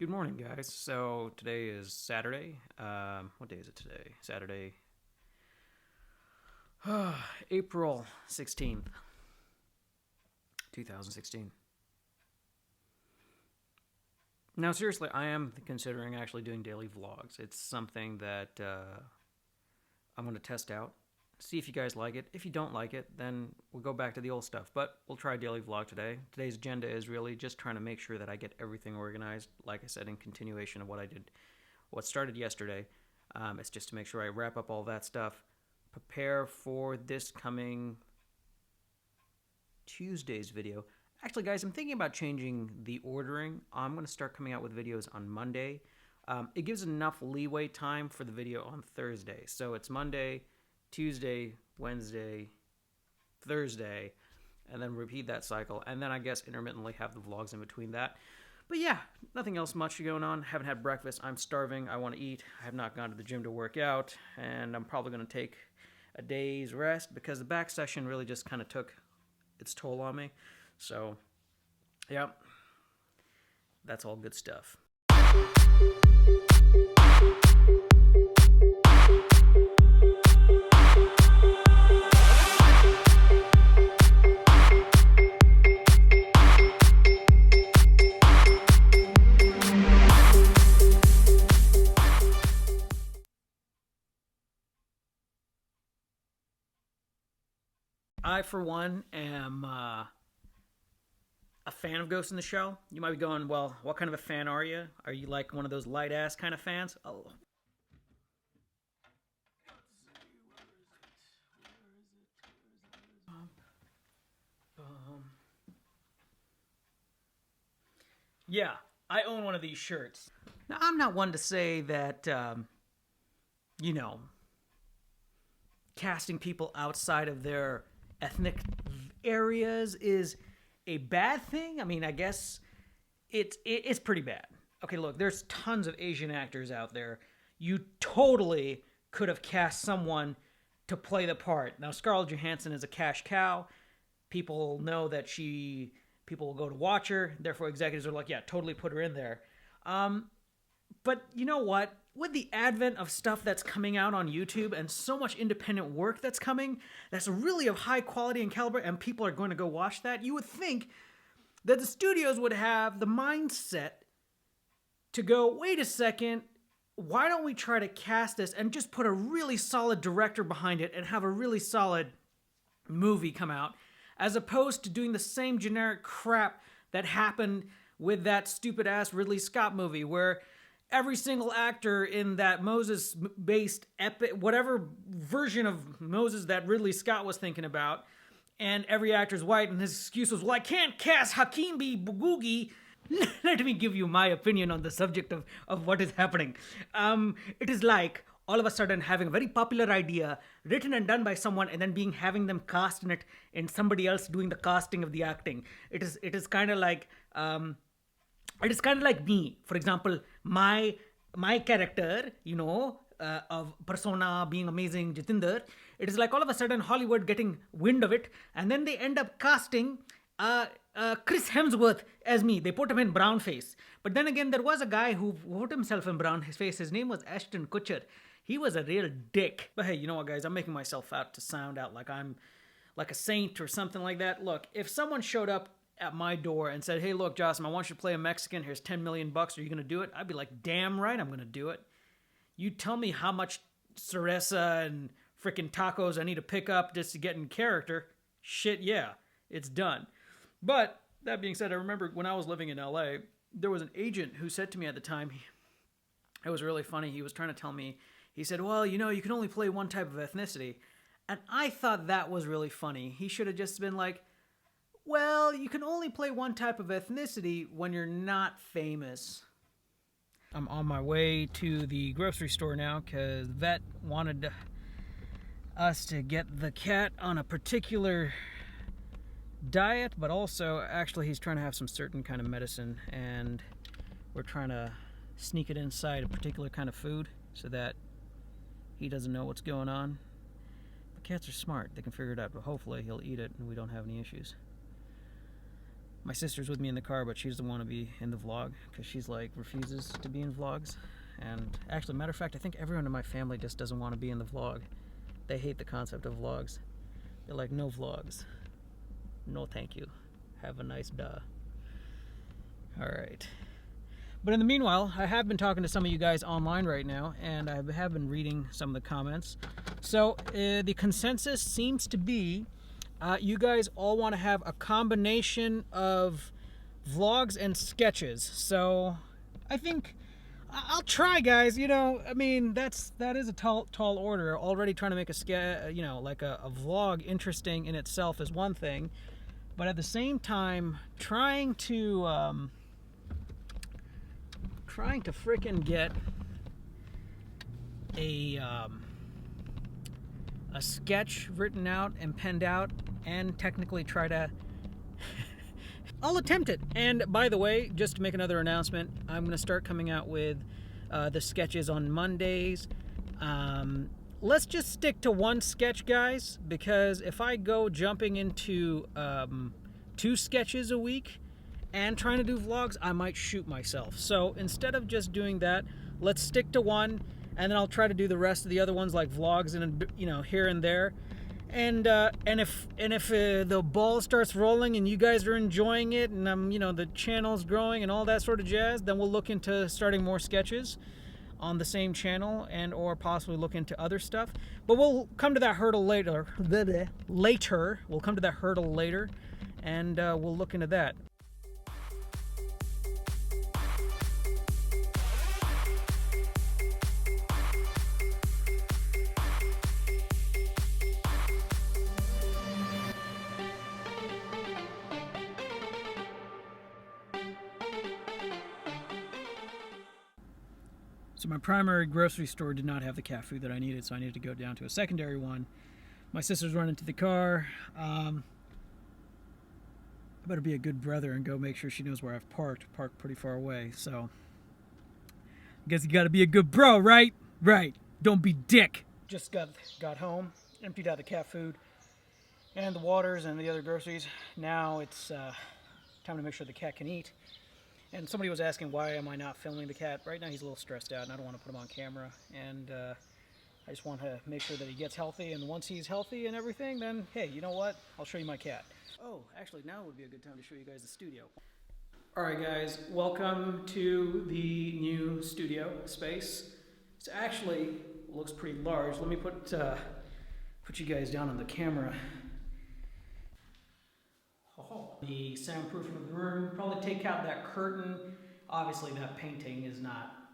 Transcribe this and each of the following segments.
Good morning, guys. So today is Saturday. What day is it today? Saturday, April 16th, 2016. Now, seriously, I am considering actually doing daily vlogs. It's something that I'm going to test out, see if you guys like it. If you don't like it, then we'll go back to the old stuff. But we'll try a daily vlog today. Today's agenda is really just trying to make sure that I get everything organized, like I said, in continuation of what started yesterday. It's just to make sure I wrap up all that stuff, prepare for this coming Tuesday's video. Actually, guys, I'm thinking about changing the ordering. I'm going to start coming out with videos on Monday. It gives enough leeway time for the video on Thursday. So it's Monday, Tuesday, Wednesday, Thursday, and then repeat that cycle. And then I guess intermittently have the vlogs in between that. But yeah, nothing else much going on. Haven't had breakfast. I'm starving. I want to eat. I have not gone to the gym to work out. And I'm probably going to take a day's rest because the back session really just kind of took its toll on me. So, yeah, that's all good stuff. I, for one, am a fan of Ghost in the Shell. You might be going, well, what kind of a fan are you? Are you like one of those light-ass kind of fans? Oh. Yeah, I own one of these shirts. Now, I'm not one to say that, you know, casting people outside of their ethnic areas is a bad thing. I mean, I guess it's pretty bad. Okay, look, there's tons of Asian actors out there. You totally could have cast someone to play the part. Now, Scarlett Johansson is a cash cow. People know that people will go to watch her. Therefore, executives are like, yeah, totally put her in there. But you know what? With the advent of stuff that's coming out on YouTube and so much independent work that's coming, that's really of high quality and caliber, and people are going to go watch that, you would think that the studios would have the mindset to go, wait a second, why don't we try to cast this and just put a really solid director behind it and have a really solid movie come out, as opposed to doing the same generic crap that happened with that stupid-ass Ridley Scott movie, where every single actor in that Moses-based epic, whatever version of Moses that Ridley Scott was thinking about, and every actor's white, and his excuse was, well, I can't cast Hakeem B. Boogie. Let me give you my opinion on the subject of what is happening. It is like all of a sudden having a very popular idea written and done by someone and then having them cast in it and somebody else doing the casting of the acting. It is kind of like me. For example, my character, of persona being amazing Jitinder, it is like all of a sudden Hollywood getting wind of it, and then they end up casting Chris Hemsworth as me. They put him in brown face. But then again, there was a guy who put himself in brown face. His name was Ashton Kutcher. He was a real dick. But hey, you know what, guys? I'm making myself out to sound out like I'm like a saint or something like that. Look, if someone showed up at my door and said, hey, look, Jocelyn, I want you to play a Mexican. Here's $10 million. Are you going to do it? I'd be like, damn right I'm going to do it. You tell me how much cereza and freaking tacos I need to pick up just to get in character. Shit, yeah, it's done. But that being said, I remember when I was living in LA, there was an agent who said to me at the time, it was really funny. He was trying to tell me, he said, well, you can only play one type of ethnicity. And I thought that was really funny. He should have just been like, well, you can only play one type of ethnicity when you're not famous. I'm on my way to the grocery store now because the vet wanted us to get the cat on a particular diet, but also actually he's trying to have some certain kind of medicine, and we're trying to sneak it inside a particular kind of food so that he doesn't know what's going on. But cats are smart. They can figure it out, but hopefully he'll eat it and we don't have any issues. My sister's with me in the car, but she doesn't want to be in the vlog because she's like refuses to be in vlogs. And actually, matter of fact, I think everyone in my family just doesn't want to be in the vlog. They hate the concept of vlogs. They're like, no vlogs. No thank you. Have a nice day. Alright. But in the meanwhile, I have been talking to some of you guys online right now, and I have been reading some of the comments. So the consensus seems to be you guys all want to have a combination of vlogs and sketches. So I think I'll try, guys. You know, I mean, that is a tall order. Already trying to make like a vlog interesting in itself is one thing, but at the same time, trying to frickin' get a sketch written out and penned out, and technically try to I'll attempt it. And by the way, just to make another announcement, I'm going to start coming out with the sketches on Mondays. Let's just stick to one sketch, guys, because if I go jumping into 2 sketches a week and trying to do vlogs, I might shoot myself. So instead of just doing that, let's stick to one, and then I'll try to do the rest of the other ones like vlogs and here and there. And if the ball starts rolling and you guys are enjoying it, and the channel's growing and all that sort of jazz, then we'll look into starting more sketches on the same channel, and or possibly look into other stuff. But we'll come to that hurdle later. We'll come to that hurdle later, and we'll look into that. So my primary grocery store did not have the cat food that I needed, so I needed to go down to a secondary one. My sister's running to the car. I better be a good brother and go make sure she knows where I've parked. Parked pretty far away, so I guess you gotta be a good bro, right? Right. Don't be dick. Just got home, emptied out the cat food and the waters and the other groceries. Now it's time to make sure the cat can eat. And somebody was asking, why am I not filming the cat? Right now he's a little stressed out and I don't want to put him on camera. And I just want to make sure that he gets healthy. And once he's healthy and everything, then, hey, you know what? I'll show you my cat. Oh, actually, now would be a good time to show you guys the studio. All right, guys, welcome to the new studio space. It actually looks pretty large. Let me put you guys down on the camera. The soundproofing of the room, probably take out that curtain. Obviously that painting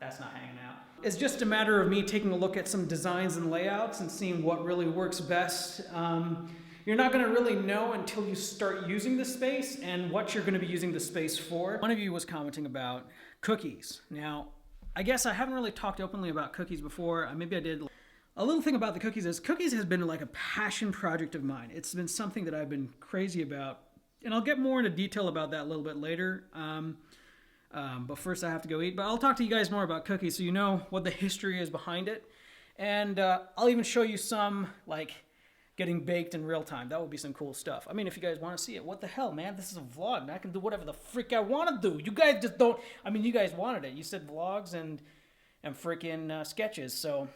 that's not hanging out. It's just a matter of me taking a look at some designs and layouts and seeing what really works best. You're not gonna really know until you start using the space and what you're gonna be using the space for. One of you was commenting about cookies. Now, I guess I haven't really talked openly about cookies before. Maybe I did. A little thing about the cookies is cookies has been like a passion project of mine. It's been something that I've been crazy about. And I'll get more into detail about that a little bit later. But first I have to go eat. But I'll talk to you guys more about cookies so you know what the history is behind it. And I'll even show you some, like, getting baked in real time. That would be some cool stuff. I mean, if you guys want to see it, what the hell, man? This is a vlog, man. I can do whatever the frick I want to do. You guys just don't... I mean, you guys wanted it. You said vlogs and freaking sketches, so...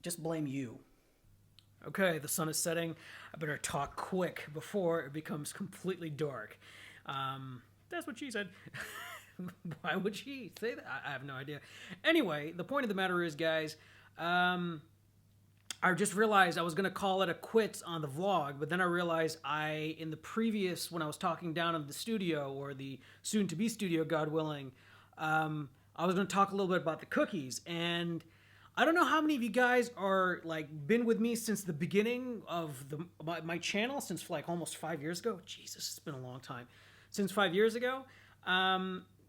just blame you. Okay, the sun is setting. I better talk quick before it becomes completely dark. That's what she said. Why would she say that? I have no idea. Anyway, the point of the matter is, guys, I just realized I was going to call it a quits on the vlog, but then I realized in the previous, when I was talking down in the studio, or the soon-to-be studio, God willing, I was going to talk a little bit about the cookies, and... I don't know how many of you guys are been with me since the beginning of my channel, since like almost 5 years ago. Jesus, it's been a long time. Since 5 years ago.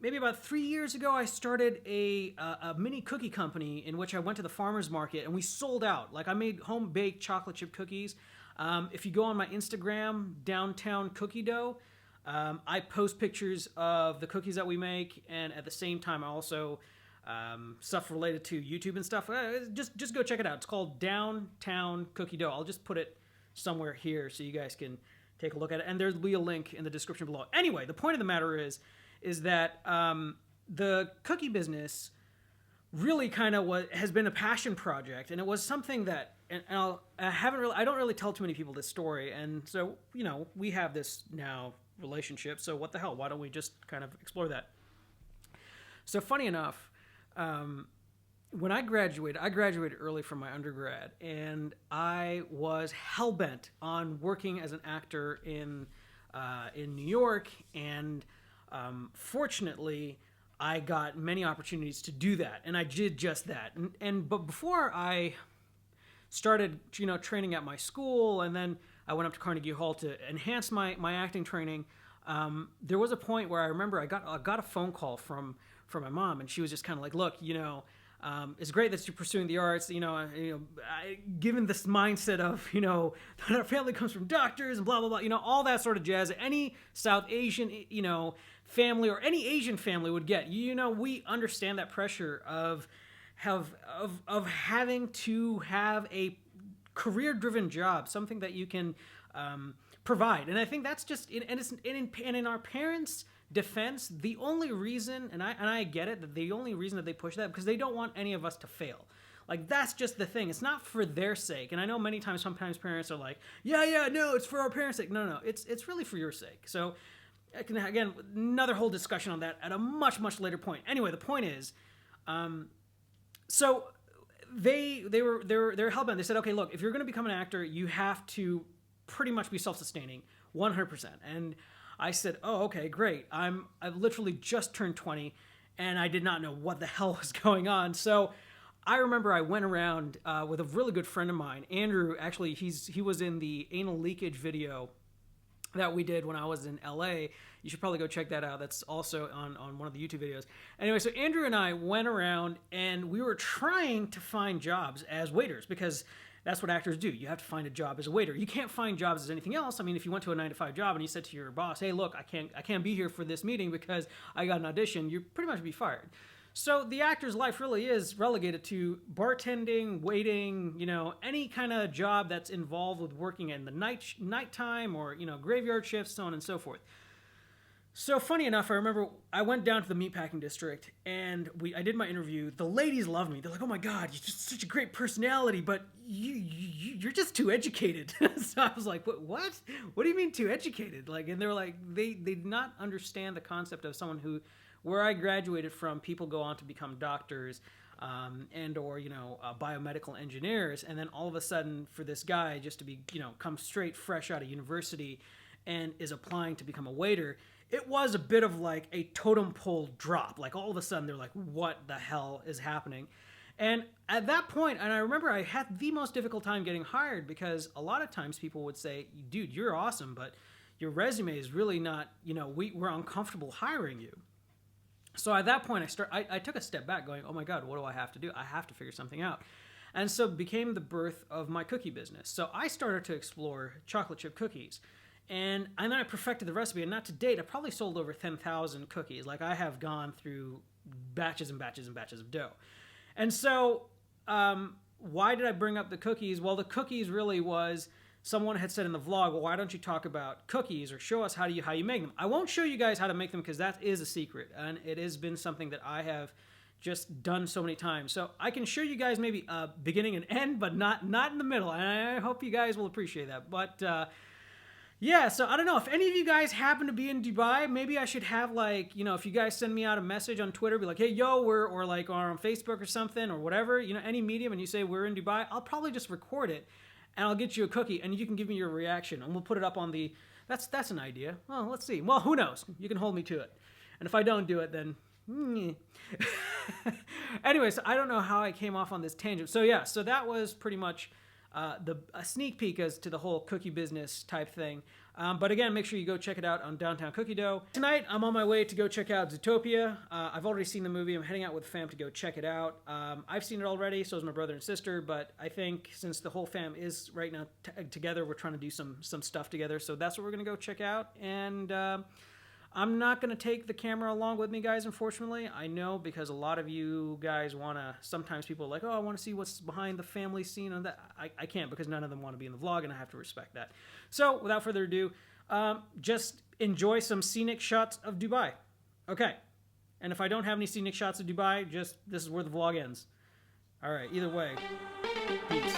Maybe about 3 years ago, I started a mini cookie company in which I went to the farmer's market and we sold out. Like, I made home-baked chocolate chip cookies. If you go on my Instagram, Downtown Cookie Dough, I post pictures of the cookies that we make, and at the same time, I also... stuff related to YouTube and stuff. Just go check it out. It's called Downtown Cookie Dough. I'll just put it somewhere here so you guys can take a look at it. And there'll be a link in the description below. Anyway, the point of the matter is that the cookie business really kind of has been a passion project, and it was something that, and I don't really tell too many people this story, and so we have this now relationship. So what the hell? Why don't we just kind of explore that? So funny enough, when I graduated early from my undergrad, and I was hell-bent on working as an actor in New York, and fortunately, I got many opportunities to do that, and I did just that. But before I started, training at my school, and then I went up to Carnegie Hall to enhance my acting training, there was a point where I remember I got a phone call from my mom, and she was just kind of like, "Look, it's great that you're pursuing the arts. Given this mindset of that our family comes from doctors and blah blah blah, all that sort of jazz. Any South Asian, family or any Asian family would get. We understand that pressure of having to have a career-driven job, something that you can provide. And I think that's just in our parents' defense, the only reason, and I get it, that the only reason that they push that, because they don't want any of us to fail. Like, that's just the thing. It's not for their sake. And I know sometimes parents are like, yeah, no, it's for our parents' sake. No, it's really for your sake. So, again, another whole discussion on that at a much, much later point. Anyway, the point is, so they're hellbent. They said, okay, look, if you're going to become an actor, you have to pretty much be self-sustaining, 100%. And I said, oh, okay, great. I've literally just turned 20, and I did not know what the hell was going on. So I remember I went around with a really good friend of mine, Andrew. Actually, he was in the anal leakage video that we did when I was in LA. You should probably go check that out. That's also on one of the YouTube videos. Anyway, so Andrew and I went around, and we were trying to find jobs as waiters, because that's what actors do. You have to find a job as a waiter. You can't find jobs as anything else. I mean, if you went to a 9-to-5 job and you said to your boss, "Hey, look, I can't be here for this meeting because I got an audition," you pretty much be fired. So the actor's life really is relegated to bartending, waiting, any kind of job that's involved with working in the nighttime or graveyard shifts, so on and so forth. So funny enough, I remember I went down to the meatpacking district, and I did my interview. The ladies loved me. They're like, "Oh my God, you're just such a great personality, but you're just too educated." So I was like, "What? What do you mean too educated?" And they were like, they did not understand the concept of someone where I graduated from, people go on to become doctors and or biomedical engineers, and then all of a sudden for this guy just to be come straight fresh out of university and is applying to become a waiter. It was a bit of like a totem pole drop. Like, all of a sudden they're like, what the hell is happening? And at that point, and I remember I had the most difficult time getting hired, because a lot of times people would say, "Dude, you're awesome, but your resume is really not, we're uncomfortable hiring you." So at that point, I took a step back going, oh my God, what do I have to do? I have to figure something out. And so it became the birth of my cookie business. So I started to explore chocolate chip cookies. And then I perfected the recipe, and not to date, I probably sold over 10,000 cookies. Like, I have gone through batches and batches and batches of dough. And so why did I bring up the cookies? Well, the cookies really was, someone had said in the vlog, "Well, why don't you talk about cookies or show us how you make them?" I won't show you guys how to make them, because that is a secret, and it has been something that I have just done so many times. So I can show you guys maybe beginning and end, but not in the middle, and I hope you guys will appreciate that. But yeah, so I don't know. If any of you guys happen to be in Dubai, maybe I should have, if you guys send me out a message on Twitter, be like, "Hey, yo, or on Facebook or something, or whatever, any medium, and you say we're in Dubai," I'll probably just record it, and I'll get you a cookie, and you can give me your reaction, and we'll put it up on the... That's an idea. Well, let's see. Well, who knows? You can hold me to it. And if I don't do it, then... Anyway, so I don't know how I came off on this tangent. So yeah, so that was pretty much... a sneak peek as to the whole cookie business type thing. But again, make sure you go check it out on Downtown Cookie Dough. Tonight, I'm on my way to go check out Zootopia. I've already seen the movie. I'm heading out with the fam to go check it out. I've seen it already, so is my brother and sister, but I think since the whole fam is right now together, we're trying to do some stuff together, so that's what we're going to go check out. And I'm not going to take the camera along with me, guys, unfortunately. I know, because a lot of you guys want to, sometimes people are like, oh, I want to see what's behind the family scene and that. I can't, because none of them want to be in the vlog, and I have to respect that. So without further ado, just enjoy some scenic shots of Dubai. Okay. And if I don't have any scenic shots of Dubai, just this is where the vlog ends. All right, either way, peace.